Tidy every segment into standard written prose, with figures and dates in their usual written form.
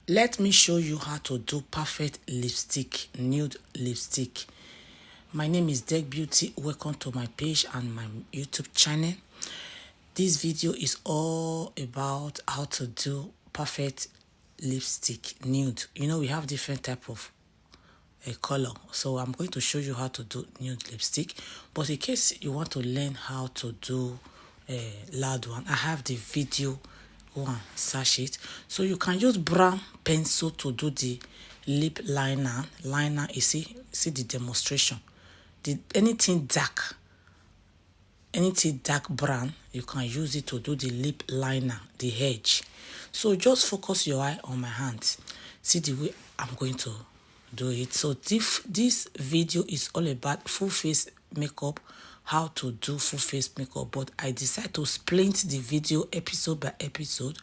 Let me show you how to do perfect lipstick, nude lipstick. My name is Deg Beauty. Welcome to my page and my YouTube channel. This video is all about how to do perfect lipstick, nude. You know, we have different type of color. So I'm going to show you how to do nude lipstick. But in case you want to learn how to do a loud one, I have the video. Go and search it. So you can use brown pencil to do the lip liner. You see the demonstration. Anything dark brown, you can use it to do the lip liner, the edge. So just focus your eye on my hands. See the way I'm going to do it. So this video is all about full face makeup, how to do full face makeup, but I decided to split the video episode by episode.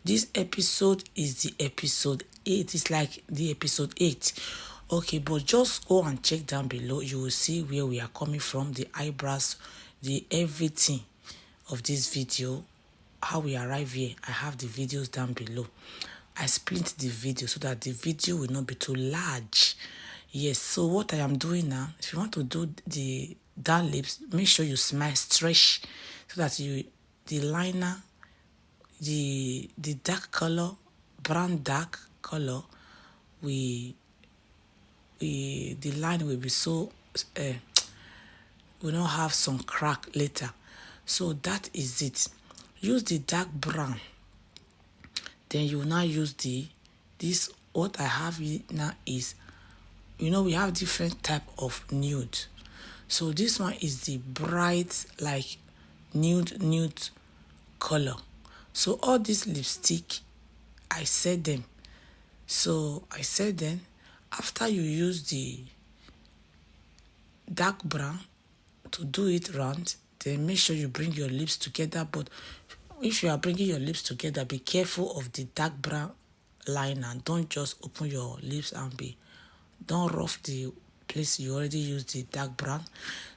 This episode is the episode 8. It's like the episode 8. Okay, but just go and check down below. You will see where we are coming from, the eyebrows, the everything of this video, how we arrive here. I have the videos down below. I split the video so that the video will not be too large. Yes, so what I am doing now, if you want to do the down lips, make sure you smile, stretch, so that the liner, the dark color, brown dark color, the line will be so will not have some crack later. So that is it. Use the dark brown. Then you will now use this. What I have now is, you know, we have different type of nude. So this one is the bright, like nude color. So all this lipstick, I set them. So I said then, after you use the dark brown to do it round, then make sure you bring your lips together. But if you are bringing your lips together, be careful of the dark brown liner. Don't just open your lips and don't rough the place you already used the dark brown.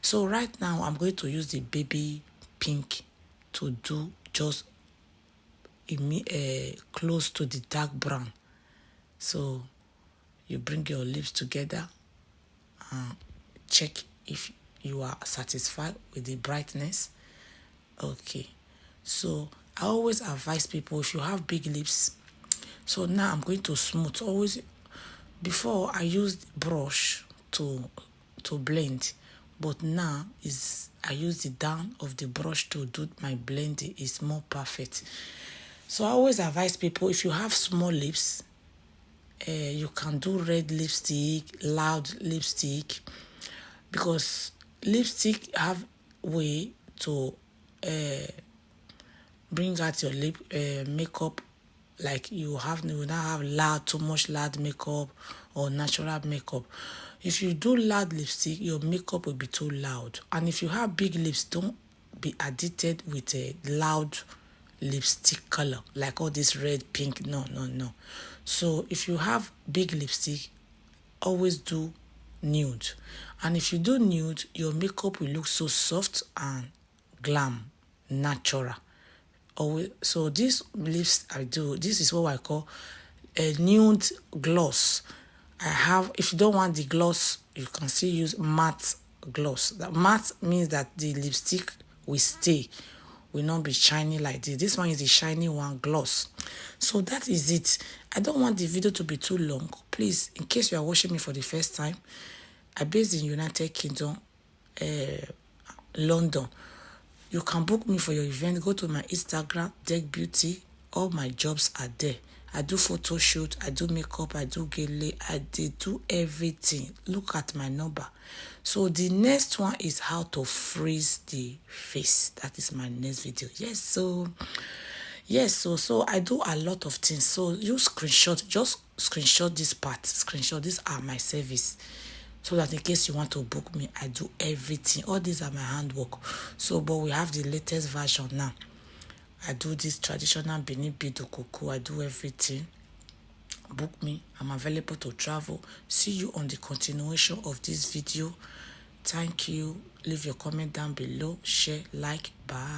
So right now I'm going to use the baby pink to do just close to the dark brown. So you bring your lips together and check if you are satisfied with the brightness. Okay, so I always advise people, if you have big lips, so now I'm going to smooth. Always, before I used brush to blend, but now I use the down of the brush to do my blending. Is more perfect. So I always advise people, if you have small lips, you can do red lipstick, loud lipstick, because lipstick have way to bring out your lip makeup. Like you now have loud, too much loud makeup or natural makeup. If you do loud lipstick, your makeup will be too loud. And if you have big lips, don't be addicted with a loud lipstick color, like all this red, pink. No. So if you have big lipstick, always do nude. And if you do nude, your makeup will look so soft and glam, natural. Always. So these lips I do, this is what I call a nude gloss. I have, if you don't want the gloss, you can still use matte gloss. That matte means that the lipstick will stay, will not be shiny like this. This one is the shiny one, gloss. So that is it. I don't want the video to be too long. Please, in case you are watching me for the first time, I'm based in United Kingdom, London. You can book me for your event. Go to my Instagram, Deg Beauty. All my jobs are there. I do photo shoot, I do makeup, I do gele, I do everything. Look at my number. So the next one is how to freeze the face. That is my next video. So I do a lot of things. So you just screenshot this part. These are my service. So that in case you want to book me, I do everything. All these are my handwork. So, but we have the latest version now. I do this traditional Benin Bidu Kuku. I do everything. Book me. I'm available to travel. See you on the continuation of this video. Thank you. Leave your comment down below. Share, like, bye.